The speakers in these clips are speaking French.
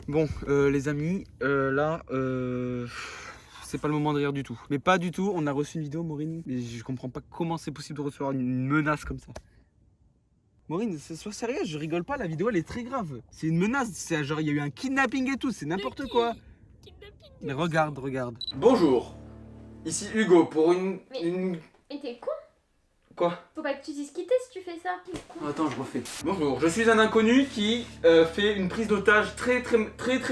Bon, les amis, là, c'est pas le moment de rire du tout. Mais pas du tout, on a reçu une vidéo, Maureen, mais je comprends pas comment c'est possible de recevoir une menace comme ça. Maureen, sois sérieux, je rigole pas, la vidéo elle est très grave. C'est une menace, c'est genre il y a eu un kidnapping et tout, c'est n'importe quoi. Mais regarde. Bonjour, ici Hugo pour une... Mais t'es con? Quoi? Faut pas que tu dises quitter si tu fais ça. Attends, je refais. Bonjour, je suis un inconnu qui fait une prise d'otage très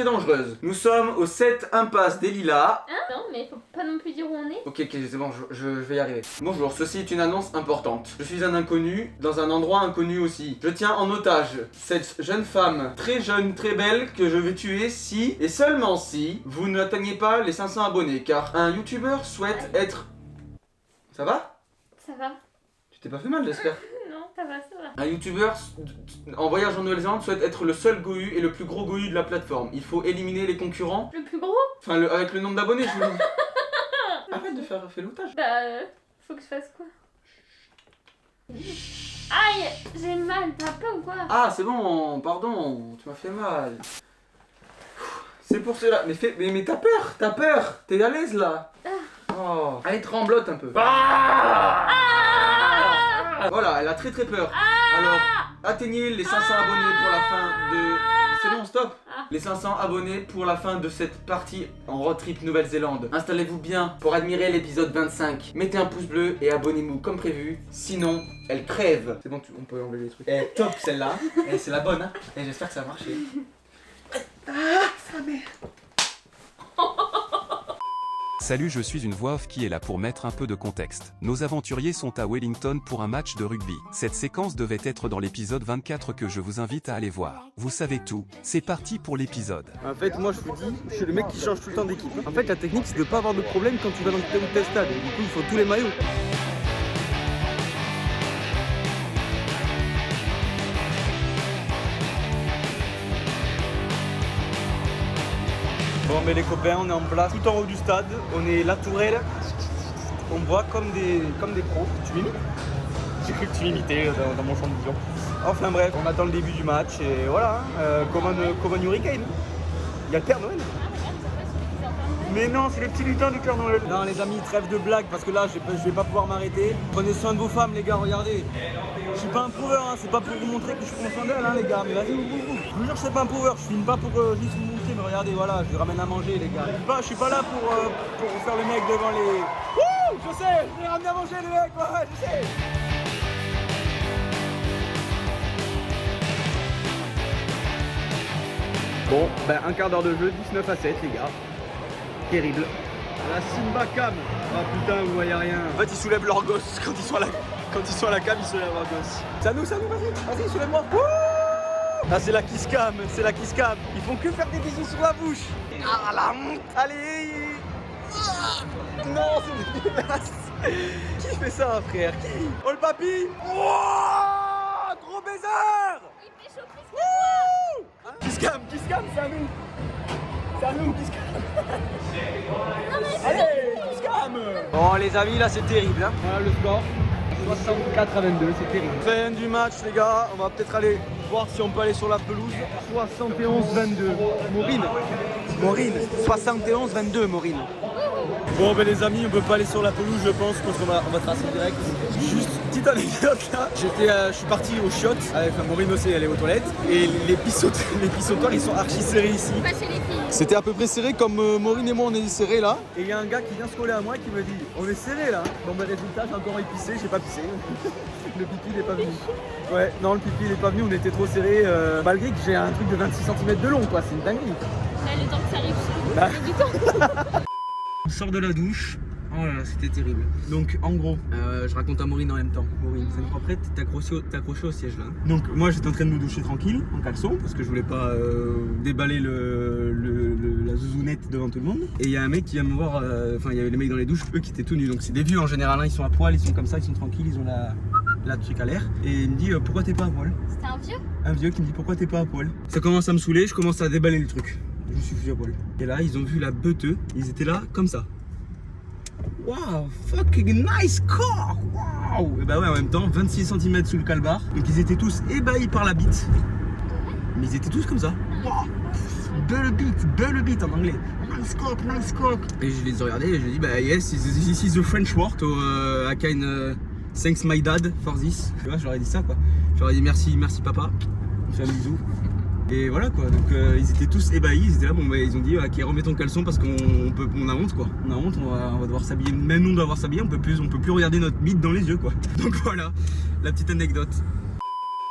dangereuse. Nous sommes au 7 impasse des Lilas. Hein? Non, mais faut pas non plus dire où on est. Ok, c'est bon, je vais y arriver. Bonjour, ceci est une annonce importante. Je suis un inconnu dans un endroit inconnu aussi. Je tiens en otage cette jeune femme très jeune, très belle que je vais tuer si et seulement si vous n'atteignez pas les 500 abonnés. Car un youtubeur souhaite être... Ça va? Ça va. Tu t'es pas fait mal, j'espère. Non, ça va. Un youtubeur en voyage en Nouvelle-Zélande souhaite être le seul gohu et le plus gros gohu de la plateforme. Il faut éliminer les concurrents. Le plus gros? Enfin, avec le nombre d'abonnés, je veux dire. Arrête de faire l'otage. Bah, faut que je fasse quoi? Aïe, j'ai mal, t'as peur ou quoi? Ah, c'est bon, pardon, tu m'as fait mal. C'est pour cela. Mais t'as peur, t'es à l'aise là. Oh. Allez, tremblote un peu. Voilà, elle a très peur. Alors, atteignez les 500 abonnés pour la fin de... C'est bon, stop. Les 500 abonnés pour la fin de cette partie en road trip Nouvelle-Zélande. Installez-vous bien pour admirer l'épisode 25. Mettez un pouce bleu et abonnez-vous comme prévu. Sinon, elle crève. C'est bon, on peut enlever les trucs. Eh, top celle-là. Eh, c'est la bonne, hein. Et j'espère que ça a marché. Ah, ça merde. Salut, je suis une voix off qui est là pour mettre un peu de contexte. Nos aventuriers sont à Wellington pour un match de rugby. Cette séquence devait être dans l'épisode 24 que je vous invite à aller voir. Vous savez tout, c'est parti pour l'épisode. En fait, moi je vous dis, je suis le mec qui change tout le temps d'équipe. En fait, la technique c'est de pas avoir de problème quand tu vas dans tel ou tel stade. Et du coup, il faut tous les maillots. Bon, mais les copains, on est en place tout en haut du stade. On est la tourelle. On voit comme des pros. Tu m'imites? J'ai cru que tu m'imitais dans mon champ de vision. Enfin bref, on attend le début du match et voilà, comme un hurricane. Il y a le Père Noël. Mais non, c'est le petit lutin du Père Noël. Non les amis, trêve de blagues parce que là je vais pas pouvoir m'arrêter. Prenez soin de vos femmes les gars, regardez. Je suis pas un prover, hein. C'est pas pour vous montrer que je prends soin d'elles hein, les gars. Mais vas-y, je vous jure que c'est pas un prover, je filme pas pour juste vous montrer, mais regardez, voilà, je les ramène à manger les gars. Je suis pas là pour faire le mec devant les... Wouh, je sais, je les ramène à manger les mecs, ouais, je sais. Bon, ben un quart d'heure de jeu, 19-7 les gars. Terrible. La Simba Cam. Ah putain, vous voyez rien. En fait, ils soulèvent leurs gosses quand ils sont à la cam, ils soulèvent leurs gosses. C'est à nous, vas-y, soulève-moi. Ah, c'est la Kiss Cam, Ils font que faire des bisous sur la bouche. Ah, la honte. Allez. Non, c'est dégueulasse. Qui fait ça, frère? Qui? Oh, le papy. Wow, gros baiser. Il fait chaud plus que toi. Kiss Cam, c'est à nous. C'est à nous, Kiss Cam. Allez, Kiss Cam. Bon, les amis, là, c'est terrible. Hein. Voilà le score. 64-22, c'est terrible. Fin du match, les gars. On va peut-être aller voir si on peut aller sur la pelouse. 71-22. Maureen. 71-22, Maureen. Bon, ben les amis, on peut pas aller sur la pelouse, je pense qu'on va tracer direct. Juste petite anecdote là. Je suis parti au shot. Enfin, Maureen aussi, elle est aux toilettes. Et les pissotoires, ils sont archi serrés ici. Pas chez les filles. C'était à peu près serré comme Maureen et moi on est serrés là. Et il y a un gars qui vient se coller à moi qui me dit on est serré là. Bon ben résultat j'ai encore épicé, j'ai pas pissé. Le pipi il est pas venu. Ouais non le pipi il est pas venu, on était trop serrés malgré que j'ai un truc de 26 cm de long quoi, c'est une dinguerie. Là, le temps que ça arrive jusqu'au bout, c'est du temps. On sort de la douche. Oh là là, c'était terrible. Donc en gros, je raconte à Maureen en même temps. Maureen, c'est une fois prête, t'es accroché au siège là. Donc moi j'étais en train de me doucher tranquille, en caleçon, parce que je voulais pas déballer la zouzounette devant tout le monde. Et il y a un mec qui vient me voir, enfin il y avait les mecs dans les douches, eux qui étaient tout nus. Donc c'est des vieux en général, hein, ils sont à poil, ils sont comme ça, ils sont tranquilles, ils ont la truc à l'air. Et il me dit pourquoi t'es pas à poil? C'était un vieux? Un vieux qui me dit pourquoi t'es pas à poil? Ça commence à me saouler, je commence à déballer le truc. Je suis foutu à poil. Et là ils ont vu la beuteux, ils étaient là comme ça. Wow, fucking nice car! Wow! Et bah ouais, en même temps, 26 cm sous le calbar. Donc ils étaient tous ébahis par la bite. Mais ils étaient tous comme ça. Wow. Belle beat en anglais. Nice cock. Et je les ai regardés et je dis bah yes, this is the French word, I can thanks my dad for this. Tu vois, je leur ai dit ça quoi. Je leur ai dit merci papa, je fais un bisou. Et voilà quoi, donc ils étaient tous ébahis, ils étaient là, bon bah ils ont dit ok remets ton caleçon parce qu'on a honte quoi. On a honte, on va devoir s'habiller, même nous on doit devoir s'habiller, on peut plus regarder notre bite dans les yeux quoi. Donc voilà, la petite anecdote.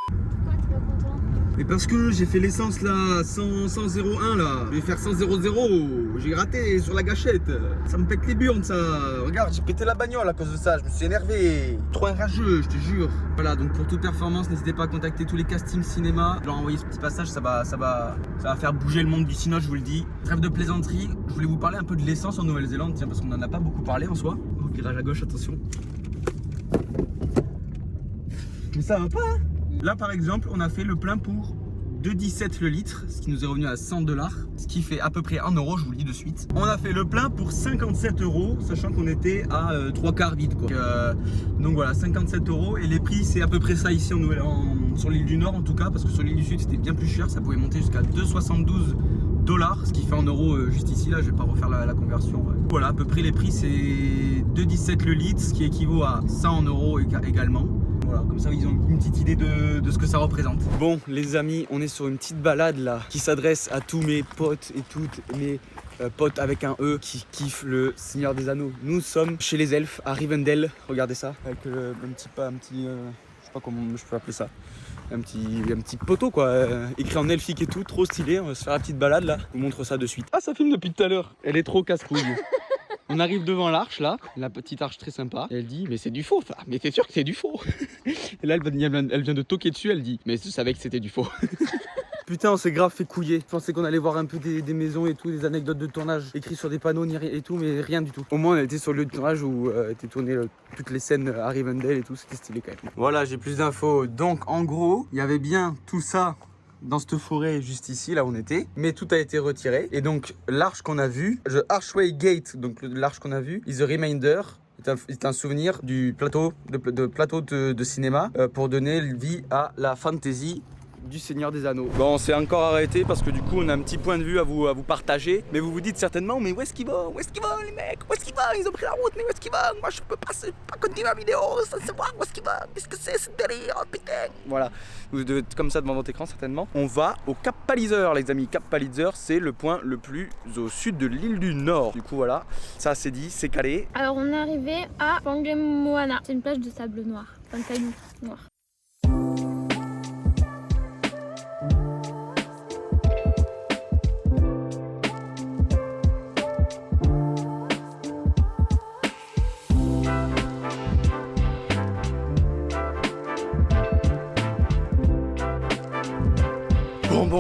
Pourquoi t'es pas content? Mais parce que j'ai fait l'essence là, 100,01 là, je vais faire 100,00, j'ai raté sur la gâchette. Ça me pète les burnes ça. Regarde, j'ai pété la bagnole à cause de ça, je me suis énervé. Trop enrageux, je te jure. Voilà, donc pour toute performance, n'hésitez pas à contacter tous les castings cinéma. Je leur ai envoyé ce petit passage, ça va faire bouger le monde du cinéma, je vous le dis. Trêve de plaisanterie, je voulais vous parler un peu de l'essence en Nouvelle-Zélande, tiens, parce qu'on en a pas beaucoup parlé en soi. Oh, virage à gauche, attention. Mais ça va pas hein. Là par exemple on a fait le plein pour 2,17 le litre, ce qui nous est revenu à 100 $, ce qui fait à peu près 1 €, je vous le dis de suite. On a fait le plein pour 57 €, sachant qu'on était à 3 quarts vide quoi. Donc voilà, 57 € et les prix c'est à peu près ça ici sur l'île du Nord en tout cas, parce que sur l'île du Sud c'était bien plus cher, ça pouvait monter jusqu'à 2,72 $, ce qui fait en euros juste ici, là je vais pas refaire la conversion. Voilà, à peu près les prix c'est 2,17 le litre, ce qui équivaut à 100 € également. Voilà, comme ça ils ont une petite idée de ce que ça représente. Bon les amis, on est sur une petite balade là qui s'adresse à tous mes potes et toutes mes potes avec un E qui kiffent le Seigneur des Anneaux. Nous sommes chez les elfes à Rivendell, regardez ça, avec un petit je sais pas comment je peux appeler ça, un petit poteau quoi, écrit en elfique et tout, trop stylé. On va se faire la petite balade là, je vous montre ça de suite. Ah ça filme depuis tout à l'heure, elle est trop casse-couille. On arrive devant l'arche là, la petite arche très sympa. Et elle dit mais c'est du faux ça, mais c'est sûr que c'est du faux. Et là elle vient de toquer dessus, elle dit mais je savais que c'était du faux. Putain on s'est grave fait couiller. Je pensais qu'on allait voir un peu des maisons et tout, des anecdotes de tournage écrits sur des panneaux et tout, mais rien du tout. Au moins on était sur le lieu de tournage où étaient tournées toutes les scènes à Rivendell et tout, c'était stylé quand même. Voilà, j'ai plus d'infos. Donc en gros, il y avait bien tout ça dans cette forêt juste ici, là où on était, mais tout a été retiré. Et donc l'arche qu'on a vue, the Archway Gate, donc l'arche qu'on a vue, is a reminder, est un souvenir du plateau de cinéma pour donner vie à la fantasy du Seigneur des Anneaux. Bon, on s'est encore arrêté parce que du coup on a un petit point de vue à vous partager, mais vous vous dites certainement mais où est-ce qu'ils vont les mecs, où est-ce qu'ils vont, ils ont pris la route, mais où est-ce qu'ils vont, moi je peux pas continuer la vidéo sans savoir où est-ce qu'ils vont, qu'est-ce que c'est ce délire, oh, putain. Voilà, vous devez être comme ça devant votre écran certainement. On va au Cap Palliser les amis. Cap Palliser c'est le point le plus au sud de l'île du Nord. Du coup voilà, ça c'est dit, c'est calé. Alors on est arrivé à Pangamoana, c'est une plage de sable noir, enfin de cailloux noirs.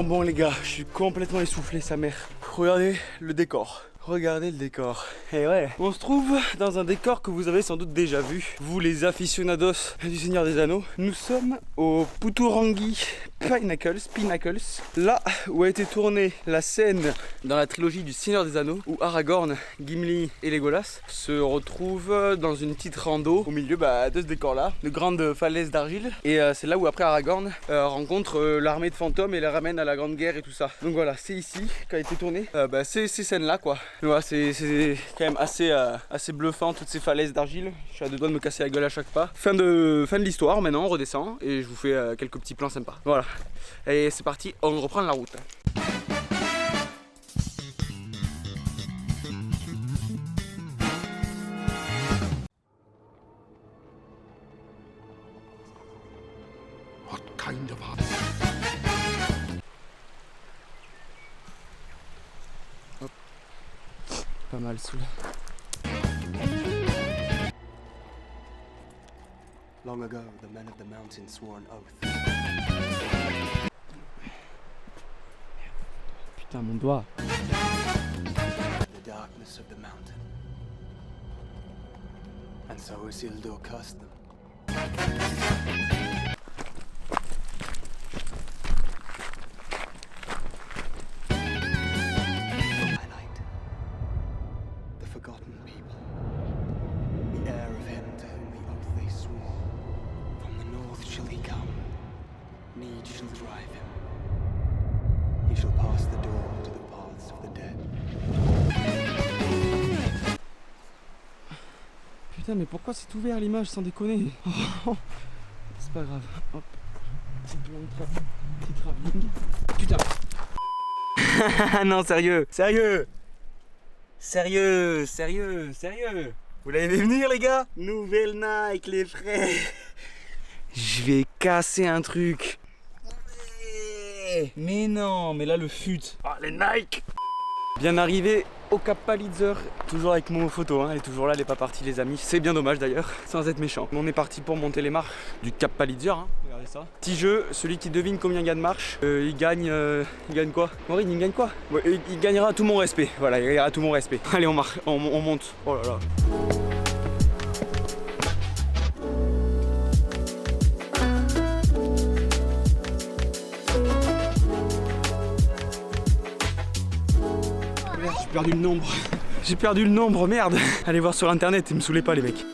Bon les gars, je suis complètement essoufflé sa mère. Regardez le décor. Regardez le décor. Et ouais, on se trouve dans un décor que vous avez sans doute déjà vu, vous les aficionados du Seigneur des Anneaux. Nous sommes au Puturangi Pinnacles, là où a été tournée la scène dans la trilogie du Seigneur des Anneaux, où Aragorn, Gimli et Legolas se retrouvent dans une petite rando au milieu de ce décor-là, de grandes falaises d'argile. Et c'est là où après Aragorn rencontre l'armée de fantômes et la ramène à la Grande Guerre et tout ça. Donc voilà, c'est ici qu'a été tournée ces scènes-là quoi. Voilà, c'est quand même assez bluffant, toutes ces falaises d'argile. Je suis à deux doigts de me casser la gueule à chaque pas. Fin de l'histoire, maintenant on redescend et je vous fais quelques petits plans sympas. Voilà, et c'est parti, on reprend la route. What kind of Pas mal celui-là. Long ago, the men of the mountain swore an oath. Putain, mon doigt. The darkness of the mountain. And so Isildur cursed them. Twilight. The forgotten people. The heir of him to whom the oath they swore. From the north shall he come. Need shall drive him. He shall pass the door to the Putain, mais pourquoi c'est ouvert l'image sans déconner? C'est pas grave. Hop. Petit plan de petit travelling. Putain. Non, sérieux. Sérieux. Vous l'avez vu venir, les gars? Nouvelle Nike, les frères. Je vais casser un truc. Mais non, mais là le fut. Ah, les Nike. Bien arrivé au Cap Palizzer, toujours avec mon photo, hein, elle est toujours là, elle est pas partie les amis. C'est bien dommage d'ailleurs, sans être méchant. On est parti pour monter les marches du Cap Palizzer, hein. Regardez ça. Petit jeu, celui qui devine combien il y a de marches, il gagne quoi? Maureen, il gagne quoi? Ouais, il gagnera tout mon respect, voilà, il gagnera tout mon respect. Allez, on marche, on monte. Oh là là. J'ai perdu le nombre, merde. Allez voir sur internet et me saoulez pas les mecs.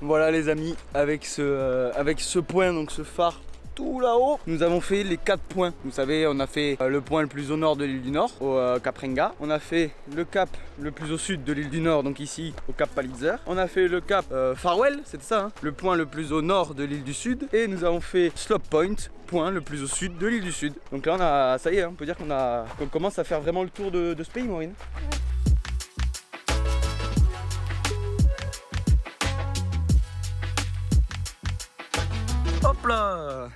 Voilà les amis, avec ce point, donc ce phare tout là-haut, nous avons fait les 4 points. Vous savez, on a fait le point le plus au nord de l'île du Nord, au Cap Renga. On a fait le cap le plus au sud de l'île du Nord, donc ici au Cap Palizzer. On a fait le cap Farewell, c'est ça, hein, le point le plus au nord de l'île du Sud. Et nous avons fait Slope Point, point le plus au sud de l'île du Sud. Donc là, ça y est, on peut dire qu'on commence à faire vraiment le tour de ce pays, Maureen. Hop là!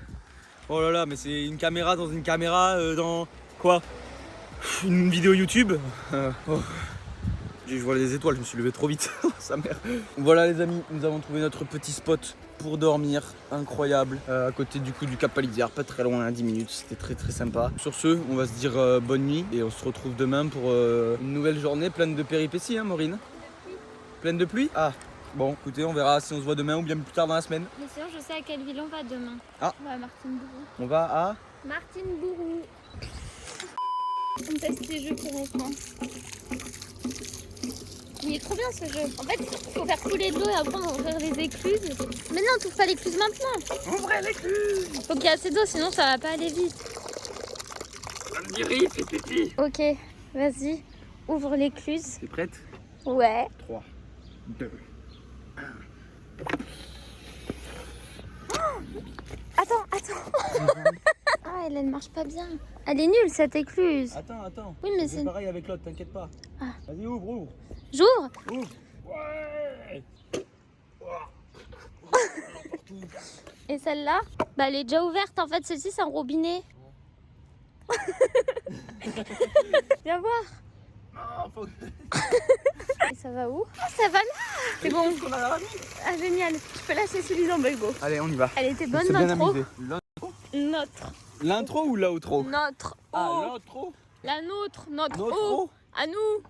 Oh là là, mais c'est une caméra dans une caméra dans quoi? Une vidéo YouTube? Oh. Je vois les étoiles, je me suis levé trop vite. Sa mère. Voilà les amis, nous avons trouvé notre petit spot pour dormir, incroyable, à côté du coup du Cap Palizzer, pas très loin, 10 minutes, c'était très sympa. Sur ce, on va se dire bonne nuit et on se retrouve demain pour une nouvelle journée pleine de péripéties, hein Maureen? Pleine de pluie? Ah, bon, écoutez, on verra si on se voit demain ou bien plus tard dans la semaine. Bien sûr, je sais à quelle ville on va demain. Ah. On va à Martine-Bourou. On va à... Martine-Bourou. On teste les jeux pour enfants. Il est trop bien ce jeu. En fait, il faut faire couler de l'eau et après on va ouvrir les écluses. Mais non, t'ouvres pas l'écluse maintenant. Ouvrez l'écluse! Faut qu'il y ait assez d'eau, sinon ça va pas aller vite. On dirait, c'est petit. Ok, vas-y. Ouvre l'écluse. T'es prête? Ouais. 3, 2, Attends. Ah, elle marche pas bien. Elle est nulle cette écluse. Attends. Oui, mais c'est pareil avec l'autre, t'inquiète pas. Ah. Vas-y, ouvre. J'ouvre. Ouais. Et celle-là, bah elle est déjà ouverte. En fait, celle-ci c'est un robinet. Viens voir. Et ça va où? Ah, ça va là. C'est bon. Ah, génial. Tu peux lâcher celui dans Belgo. Allez, on y va. Elle était bonne C'est bien l'intro. amusé. Notre. L'intro ou l'outro? Notre. Ah, Oh. l'outro? La nôtre. Notre. Notre eau. eau? À nous.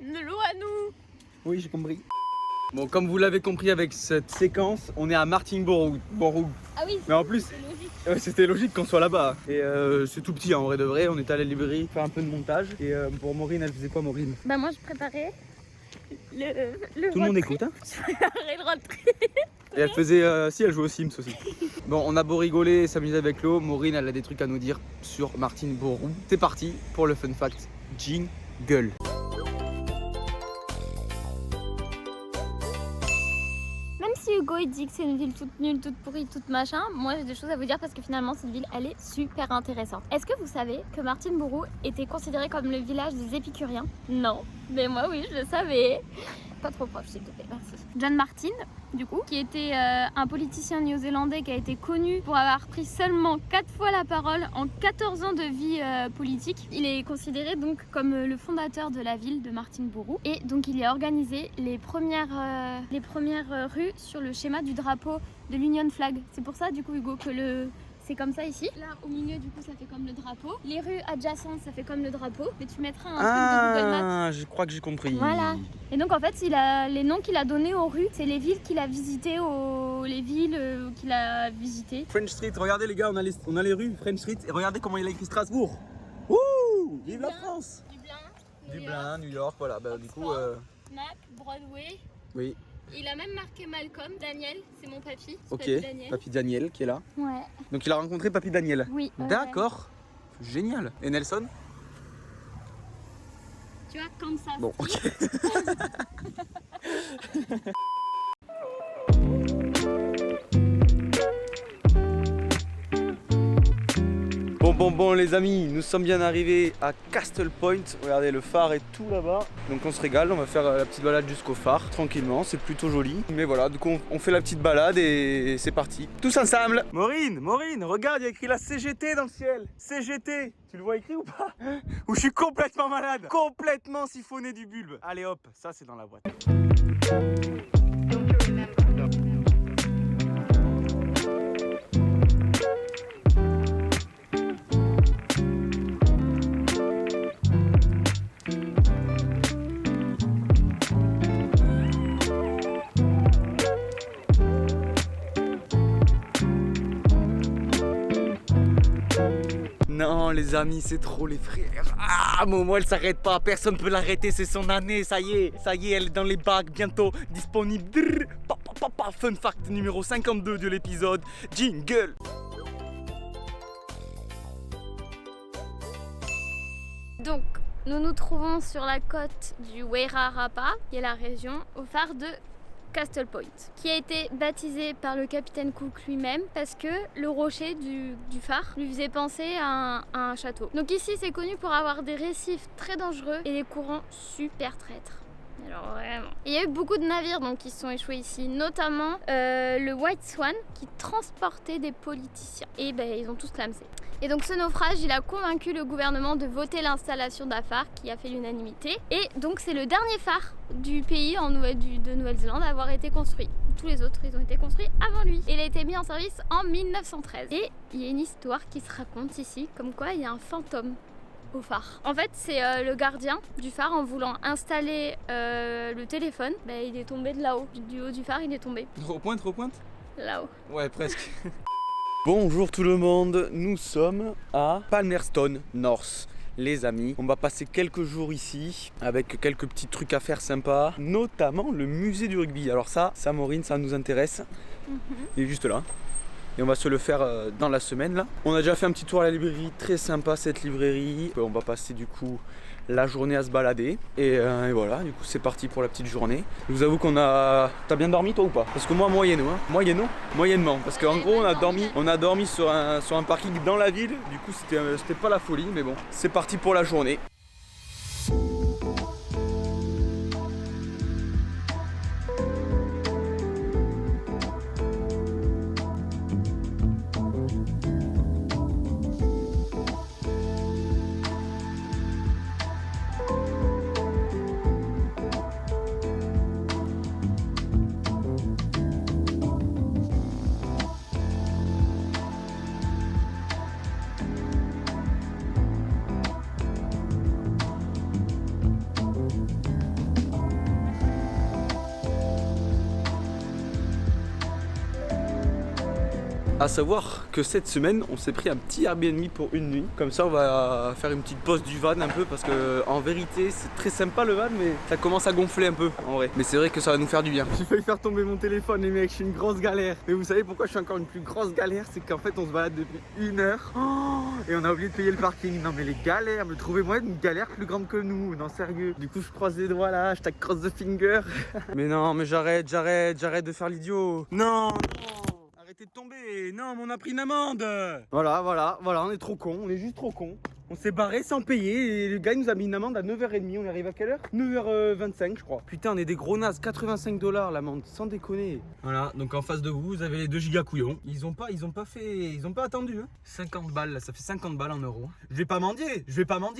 De l'eau à nous. Oui, j'ai compris. Bon, comme vous l'avez compris avec cette séquence, on est à Martine-Bourou. Ah oui. Mais en plus, C'est logique. c'était logique qu'on soit là-bas. Et c'est tout petit, hein, en vrai de vrai. On était à la librairie faire un peu de montage. Et pour Maureen, elle faisait quoi, Maureen? Bah moi je préparais le Tout le monde road trip. écoute, hein? Je préparais le road trip. Et elle faisait... si, elle jouait aux Sims aussi. Bon, on a beau rigoler et s'amuser avec l'eau. Maureen, elle a des trucs à nous dire sur Martine-Bourou. C'est parti pour le fun fact. Jingle. Même si Hugo il dit que c'est une ville toute nulle, toute pourrie, toute machin, moi j'ai des choses à vous dire parce que finalement cette ville elle est super intéressante. Est-ce que vous savez que Martine-Bourou était considéré comme le village des épicuriens? Non, mais moi oui je le savais. Pas trop proche s'il te plaît, merci. John Martin, du coup, qui était un politicien néo-zélandais qui a été connu pour avoir pris seulement 4 fois la parole en 14 ans de vie politique. Il est considéré donc comme le fondateur de la ville de Martine-Bourou et donc il a organisé les premières rues sur le schéma du drapeau de l'Union Flag. C'est pour ça du coup Hugo que c'est comme ça ici. Là au milieu du coup ça fait comme le drapeau. Les rues adjacentes ça fait comme le drapeau. Mais tu mettras un truc de Google Maps. Ah, je crois que j'ai compris. Voilà. Et donc en fait les noms qu'il a donnés aux rues, c'est les villes qu'il a visitées, les villes qu'il a visitées. French Street, regardez les gars, on a les rues French Street et regardez comment il a écrit Strasbourg. Wouh! Vive la France. Dublin, New York, voilà. Bah, du coup, Mac, Broadway. oui. Il a même marqué Malcolm. Daniel, c'est mon papy. Ok, Papy Daniel. Papy Daniel qui est là. Ouais. Donc il a rencontré Papy Daniel. Oui. D'accord. Génial. Et Nelson? Tu vois, comme ça. Bon, ok. Bon les amis, nous sommes bien arrivés à Castle Point. Regardez, le phare est tout là-bas. Donc on se régale, on va faire la petite balade jusqu'au phare tranquillement, c'est plutôt joli. Mais voilà, du coup on fait la petite balade et c'est parti. Tous ensemble. Maureen, regarde, il y a écrit la CGT dans le ciel. CGT, tu le vois écrit ou pas? Ou je suis complètement malade, complètement siphonné du bulbe. Allez hop, ça c'est dans la boîte. Non les amis, c'est trop les frères. Ah Momo elle s'arrête pas, personne peut l'arrêter, c'est son année, ça y est, elle est dans les bacs, bientôt disponible. Drrr, fun fact numéro 52 de l'épisode, jingle. Donc, nous nous trouvons sur la côte du Wairarapa, qui est la région, au phare de Castle Point, qui a été baptisé par le capitaine Cook lui-même parce que le rocher du phare lui faisait penser à un château. Donc ici c'est connu pour avoir des récifs très dangereux et des courants super traîtres. Alors vraiment. Il y a eu beaucoup de navires donc, qui se sont échoués ici, notamment le White Swan qui transportait des politiciens. Et ben ils ont tous clamsé. Et donc ce naufrage, il a convaincu le gouvernement de voter l'installation d'un phare qui a fait l'unanimité. Et donc c'est le dernier phare du pays de Nouvelle-Zélande à avoir été construit. Tous les autres, ils ont été construits avant lui. Et il a été mis en service en 1913. Et il y a une histoire qui se raconte ici, comme quoi il y a un fantôme au phare. En fait, c'est le gardien du phare, en voulant installer le téléphone, il est tombé de là-haut. Du haut du phare, il est tombé. Repointe Là-haut. Ouais, presque. Bonjour tout le monde, nous sommes à Palmerston North. Les amis, on va passer quelques jours ici avec quelques petits trucs à faire sympas, notamment le musée du rugby. Alors ça Maureen, ça nous intéresse. Il est juste là. Et on va se le faire dans la semaine là. On a déjà fait un petit tour à la librairie, très sympa cette librairie. On va passer du coup la journée à se balader. Et voilà, du coup c'est parti pour la petite journée. Je vous avoue qu'on a... T'as bien dormi toi ou pas? Parce que moi moyennement. Parce qu'en gros on a dormi sur un parking dans la ville. Du coup c'était pas la folie, mais bon. C'est parti pour la journée. À savoir que cette semaine, on s'est pris un petit Airbnb pour une nuit. Comme ça, on va faire une petite pause du van un peu parce que en vérité, c'est très sympa le van, mais ça commence à gonfler un peu en vrai. Mais c'est vrai que ça va nous faire du bien. J'ai failli faire tomber mon téléphone, les mecs, je suis une grosse galère. Mais vous savez pourquoi je suis encore une plus grosse galère? C'est qu'en fait, on se balade depuis 1 heure et on a oublié de payer le parking. Non mais les galères, me trouvez-moi une galère plus grande que nous, non sérieux. Du coup, je croise les doigts là, hashtag cross the finger. Mais non, mais j'arrête de faire l'idiot. Non. Arrêtez de tomber, non mais on a pris une amende. Voilà, on est trop con, on est juste trop con. On s'est barré sans payer et le gars il nous a mis une amende à 9h30, on est arrivé à quelle heure? 9h25 je crois. Putain on est des gros nazes, 85 $ l'amende, sans déconner. Voilà, donc en face de vous, vous avez les 2 giga couillons. Ils ont pas attendu hein. 50 balles, là, ça fait 50 balles en euros. Je vais pas mendier,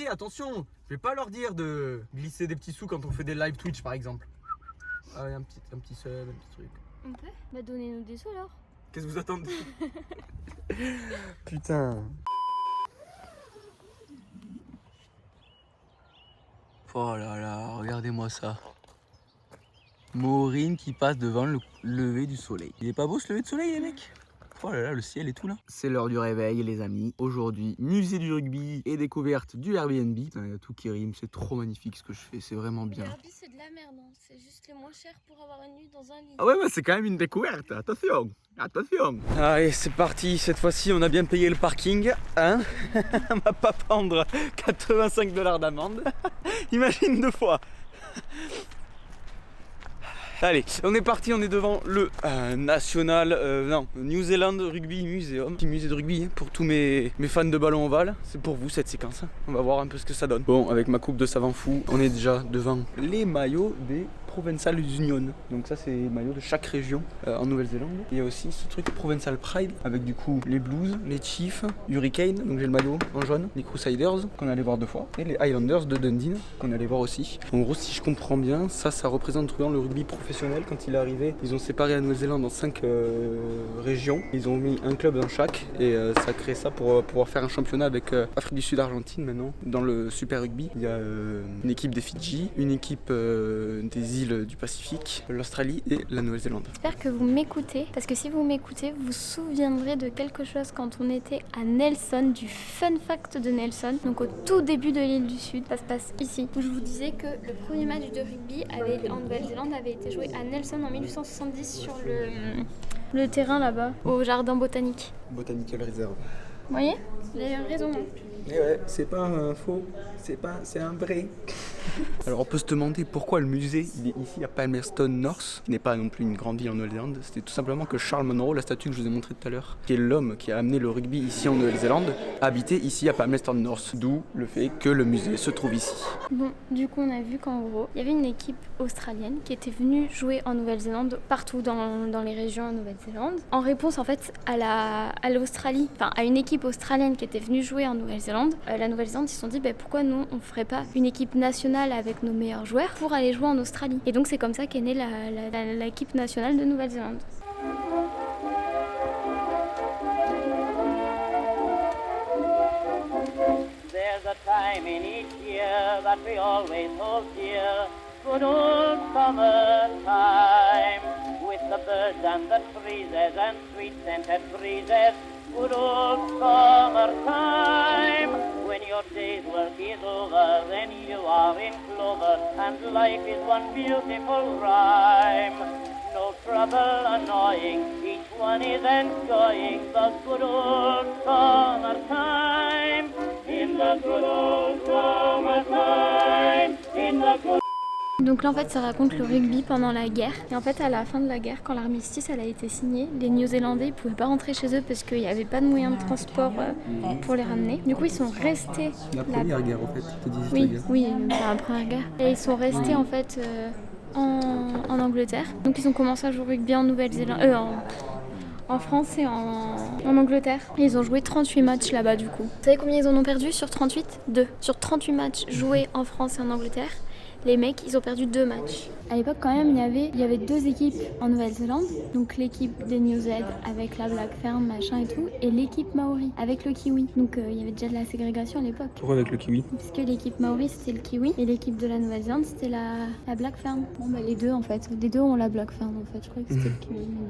attention. Je vais pas leur dire de glisser des petits sous quand on fait des live Twitch par exemple. Ah ouais, un petit sub, un petit truc. On peut? Bah donnez-nous des sous alors. Qu'est-ce que vous attendez? Putain. Oh là là, regardez-moi ça. Maureen qui passe devant le lever du soleil. Il est pas beau ce lever de soleil les mecs? Oh là là, le ciel et tout là. C'est l'heure du réveil les amis. Aujourd'hui, musée du rugby et découverte du Airbnb. Il y a tout qui rime, c'est trop magnifique ce que je fais, c'est vraiment bien. L'Airbnb c'est de la merde, hein. C'est juste le moins cher pour avoir une nuit dans un lit. Ah ouais, mais c'est quand même une découverte, attention, attention. Allez, c'est parti, cette fois-ci on a bien payé le parking, hein. On va pas prendre 85 $ d'amende. Imagine 2 fois. Allez, on est parti, on est devant le New Zealand Rugby Museum. Petit musée de rugby hein, pour tous mes fans de ballon ovale. C'est pour vous cette séquence. Hein. On va voir un peu ce que ça donne. Bon, avec ma coupe de savant fou, on est déjà devant les maillots des Provincial Union. Donc ça c'est les maillots de chaque région en Nouvelle-Zélande. Il y a aussi ce truc Provincial Pride avec du coup les Blues, les Chiefs, Hurricane, donc j'ai le maillot en jaune, les Crusaders qu'on allait voir 2 fois et les Highlanders de Dundee qu'on allait voir aussi. En gros si je comprends bien, ça représente le rugby professionnel quand il est arrivé. Ils ont séparé la Nouvelle-Zélande en 5 régions. Ils ont mis un club dans chaque et ça a créé ça pour pouvoir faire un championnat avec Afrique du Sud, Argentine maintenant. Dans le Super Rugby, il y a une équipe des Fidji, une équipe des îles du Pacifique, l'Australie et la Nouvelle-Zélande. J'espère que vous m'écoutez, parce que si vous m'écoutez, vous vous souviendrez de quelque chose quand on était à Nelson, du fun fact de Nelson, donc au tout début de l'île du Sud. Ça se passe ici, où je vous disais que le premier match de rugby en Nouvelle-Zélande avait été joué à Nelson en 1870 sur le terrain là-bas, au jardin botanique. Botanical Reserve. Vous voyez? Vous avez raison. Hein. Et ouais, c'est pas un faux, c'est un vrai. Alors on peut se demander pourquoi le musée il est ici à Palmerston North, qui n'est pas non plus une grande ville en Nouvelle-Zélande. C'était tout simplement que Charles Monroe, la statue que je vous ai montrée tout à l'heure, qui est l'homme qui a amené le rugby ici en Nouvelle-Zélande, habitait ici à Palmerston North. D'où le fait que le musée se trouve ici. Bon, du coup on a vu qu'en gros, il y avait une équipe australienne qui était venue jouer en Nouvelle-Zélande, partout dans les régions en Nouvelle-Zélande, en réponse en fait à l'Australie, enfin à une équipe australienne qui était venue jouer en Nouvelle-Zélande. La Nouvelle-Zélande, ils se sont dit pourquoi nous on ferait pas une équipe nationale avec nos meilleurs joueurs pour aller jouer en Australie. Et donc c'est comme ça qu'est née l'équipe nationale de Nouvelle-Zélande. There's a time in each year that we always hold dear, good old summer time, with the birds and the breezes and sweet scented breezes, good old summer time, when your day's work is over, then you are in clover, and life is one beautiful rhyme. No trouble annoying, each one is enjoying the good old summer time. In the good old summer time, in the good. Donc là en fait ça raconte le rugby pendant la guerre. Et en fait à la fin de la guerre, quand l'armistice elle a été signée, les Néo-Zélandais ils pouvaient pas rentrer chez eux parce qu'il n'y avait pas de moyens de transport pour les ramener. Du coup ils sont restés. La première guerre en fait, te disais oui, la guerre. Oui, c'est la première guerre. Et ils sont restés en fait en Angleterre. Donc ils ont commencé à jouer au rugby en Nouvelle-Zélande, en France et en Angleterre. Et ils ont joué 38 matchs là-bas du coup. Vous savez combien ils en ont perdu sur 38 2. Sur 38 matchs joués en France et en Angleterre, les mecs, ils ont perdu 2 matchs. À l'époque, quand même, il y avait 2 équipes en Nouvelle-Zélande. Donc l'équipe des New Z avec la Black Ferm, machin et tout, et l'équipe Maori avec le Kiwi. Donc il y avait déjà de la ségrégation à l'époque. Pourquoi avec le Kiwi? Parce que l'équipe Maori c'était le Kiwi et l'équipe de la Nouvelle-Zélande c'était la Black Ferm. Bon bah les deux en fait. Les deux ont la Black Ferm en fait. Je croyais que c'était le Kiwi. Mais non.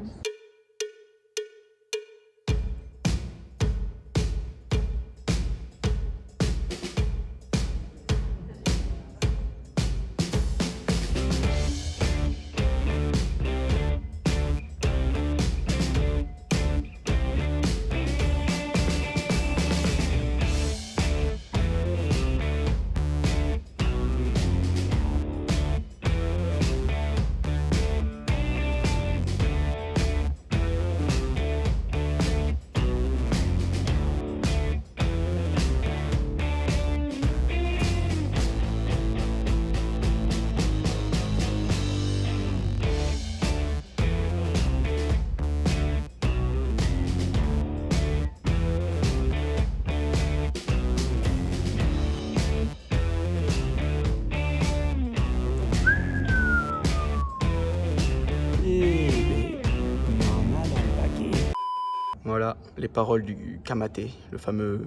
Voilà les paroles du Kamate, le fameux.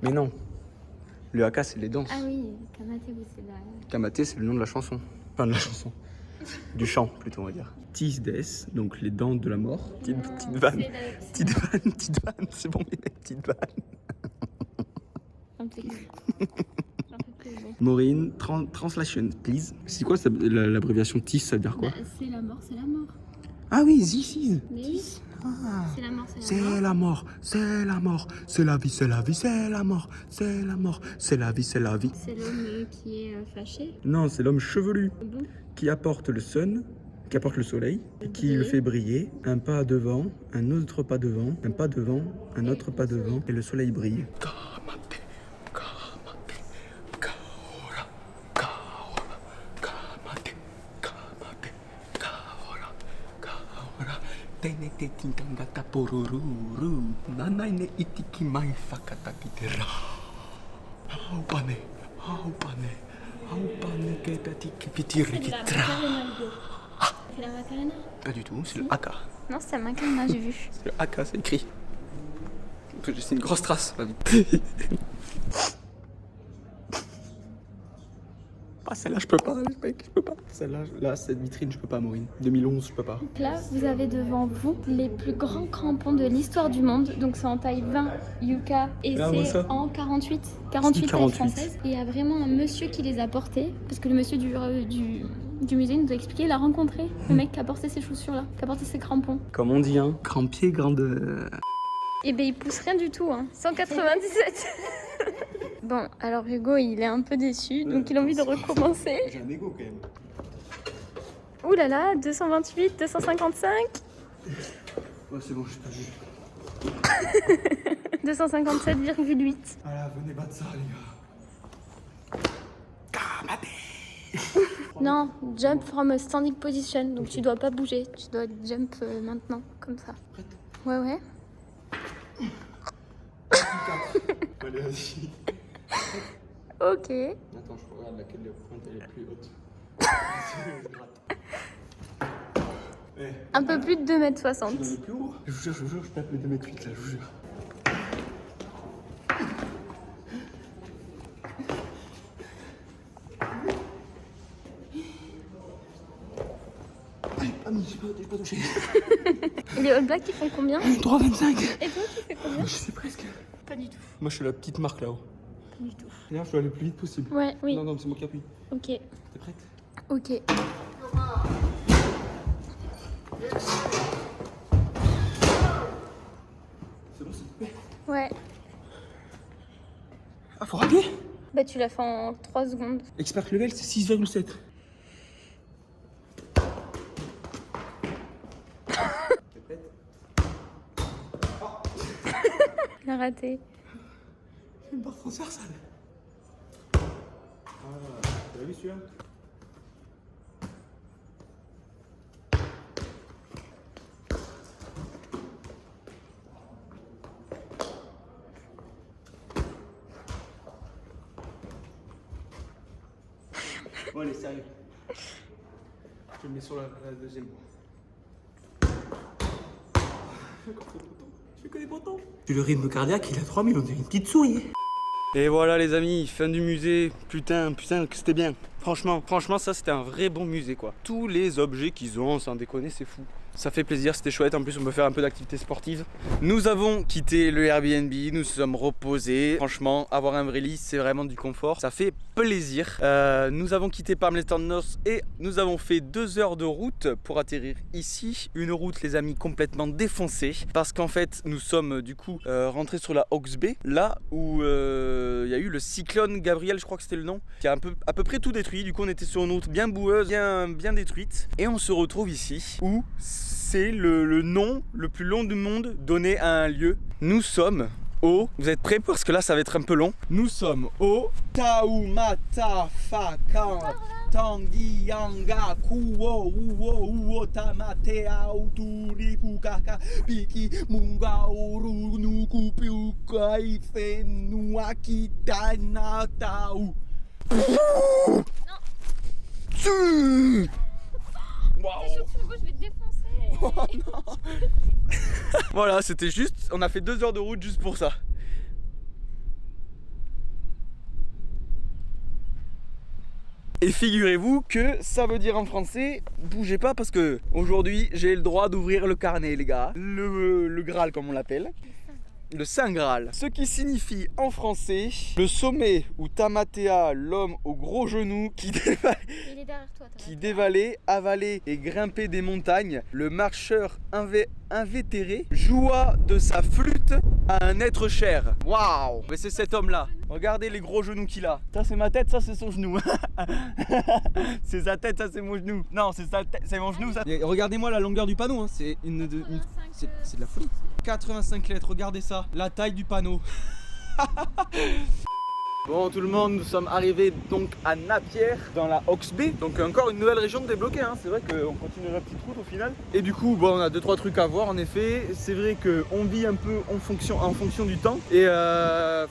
Mais non, le haka c'est les danses. Ah oui, Kamate, oui, c'est la. Kamate c'est le nom de la chanson. Enfin de la chanson. Du chant plutôt on va dire. Tis des, donc les dents de la mort. Petite vanne, petite vanne, c'est bon les mecs, petite vanne. Maureen, translation please. C'est quoi l'abréviation TIS, ça veut dire quoi? C'est la mort, c'est la mort. Ah oui, this. Mais oui. Ah. C'est la mort, c'est la C'est mort. la mort, c'est la mort, c'est la vie, c'est la vie, c'est la mort, c'est la mort, c'est la vie, c'est la vie. C'est l'homme qui est fâché. Non, c'est l'homme chevelu Bon. qui apporte le sun, qui apporte le soleil, et qui le fait briller. Un pas devant, un autre pas devant, un pas devant, un autre pas devant, et le soleil brille. C'est la Macarena? Pas du tout, c'est le haka. Non, c'est la Macarena, j'ai vu. C'est le haka, c'est écrit. C'est une grosse trace, ma vie. Ah, celle-là, je peux pas, mec, je peux pas. Celle-là, là, cette vitrine, je peux pas, Maureen. 2011, je peux pas. Là, vous avez devant vous les plus grands crampons de l'histoire du monde. Donc, c'est en taille 20 Yuka et Ah, moi, c'est ça. en 48 taille 48. française. Et il y a vraiment un monsieur qui les a portés. Parce que le monsieur du musée nous a expliqué, il a rencontré le mec qui a porté ces chaussures-là, qui a porté ces crampons. Comme on dit, hein. Grand pied, grande. Et ben, il pousse rien du tout, hein. 197. Bon, alors Hugo, il est un peu déçu, donc il a envie de recommencer. J'ai un ego quand même. Ouh là là, 228, 255. Ouais, c'est bon, je peux juger. 257,8. Voilà, venez battre ça, les gars. Non, jump from a standing position, donc tu dois pas bouger, tu dois jump maintenant, comme ça. Prête? Ouais, ouais. Allez, vas-y. Ok. Attends, je regarde laquelle la pointe elle est plus haute. Un peu plus de 2,60 m. Je suis plus haut. Je vous jure, je tape les 2,8 m là, je vous jure. J'ai pas touché. Et les All Blacks, ils font combien? 3,25. Et toi, tu fais combien? Je sais presque. Pas du tout. Moi, je suis la petite marque là-haut. Pas du tout. D'ailleurs, je dois aller le plus vite possible. Ouais, oui. Non, c'est moi qui appuie. Ok. T'es prête? Ok. C'est bon, c'est coupé. Ouais. Ah, faut rappeler? Bah, tu l'as fait en 3 secondes. Expert level, c'est 6,7. T'es prête? Il a raté. C'est une barre transversale. Ah, t'as vu celui-là? Bon, allez, sérieux. Je le mets sur la deuxième. Je fais que des boutons. Puis le rythme cardiaque, il a 3000, on dirait une petite souris. Et voilà les amis, fin du musée. Putain, que c'était bien. Franchement, ça c'était un vrai bon musée quoi. Tous les objets qu'ils ont, sans déconner, c'est fou. Ça fait plaisir, c'était chouette. En plus, on peut faire un peu d'activité sportive. Nous avons quitté le Airbnb, nous sommes reposés. Franchement, avoir un vrai lit, c'est vraiment du confort. Ça fait plaisir. Nous avons quitté Palmerston North et nous avons fait 2 heures de route pour atterrir ici. Une route, les amis, complètement défoncée. Parce qu'en fait, nous sommes du coup rentrés sur la Hawke's Bay. Là où il y a eu le cyclone Gabriel, je crois que c'était le nom, qui a à peu près tout détruit. Du coup, on était sur une route bien boueuse, bien détruite. Et on se retrouve ici où c'est le nom le plus long du monde donné à un lieu. Nous sommes au... Vous êtes prêts parce que là ça va être un peu long. Nous sommes au Taumata Fakan Tangianga Kuo Uo Uo Tamate Auturi Kukaka Piki Munga Uru Nuku Piuka Ife Nuakita Natau. Waouh! Je vais te défoncer. Oh non. Voilà, c'était juste, on a fait 2 heures de route juste pour ça. Et figurez-vous que ça veut dire en français, bougez pas parce que aujourd'hui j'ai le droit d'ouvrir le carnet les gars. Le Graal comme on l'appelle. Le Saint Graal. Ce qui signifie en français le sommet où Tamatea, l'homme aux gros genoux qui dévalait, Il est derrière toi. avalait et grimpait des montagnes, le marcheur invétéré joua de sa flûte à un être cher. Waouh! Mais c'est cet homme là. Regardez les gros genoux qu'il a. Ça c'est ma tête, ça c'est son genou. C'est sa tête, ça c'est mon genou. Non, c'est sa tête, c'est mon genou ça. Et regardez-moi la longueur du panneau, hein. C'est c'est de la folie. 85 lettres, regardez ça. La taille du panneau. Bon tout le monde, nous sommes arrivés donc à Napierre dans la Hawksby. Donc encore une nouvelle région de débloquer, hein. C'est vrai qu'on continue la petite route au final. Et du coup bon, on a 2-3 trucs à voir en effet. C'est vrai qu'on vit un peu en fonction du temps. Et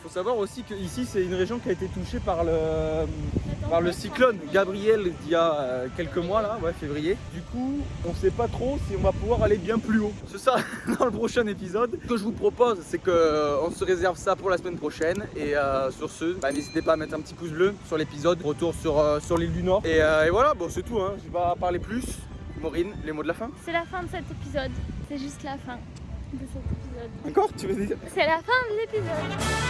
faut savoir aussi que ici c'est une région qui a été touchée par le cyclone Gabriel d'il y a quelques mois là, ouais février. Du coup on sait pas trop si on va pouvoir aller bien plus haut. C'est ça dans le prochain épisode. Ce que je vous propose c'est qu'on se réserve ça pour la semaine prochaine. Et sur ce, bah, n'hésitez pas à mettre un petit pouce bleu sur l'épisode. Retour sur l'île du Nord. Et voilà, bon c'est tout, hein. Je vais pas parler plus. Maureen, les mots de la fin? C'est la fin de cet épisode. C'est juste la fin de cet épisode. Encore tu veux dire? C'est la fin de l'épisode.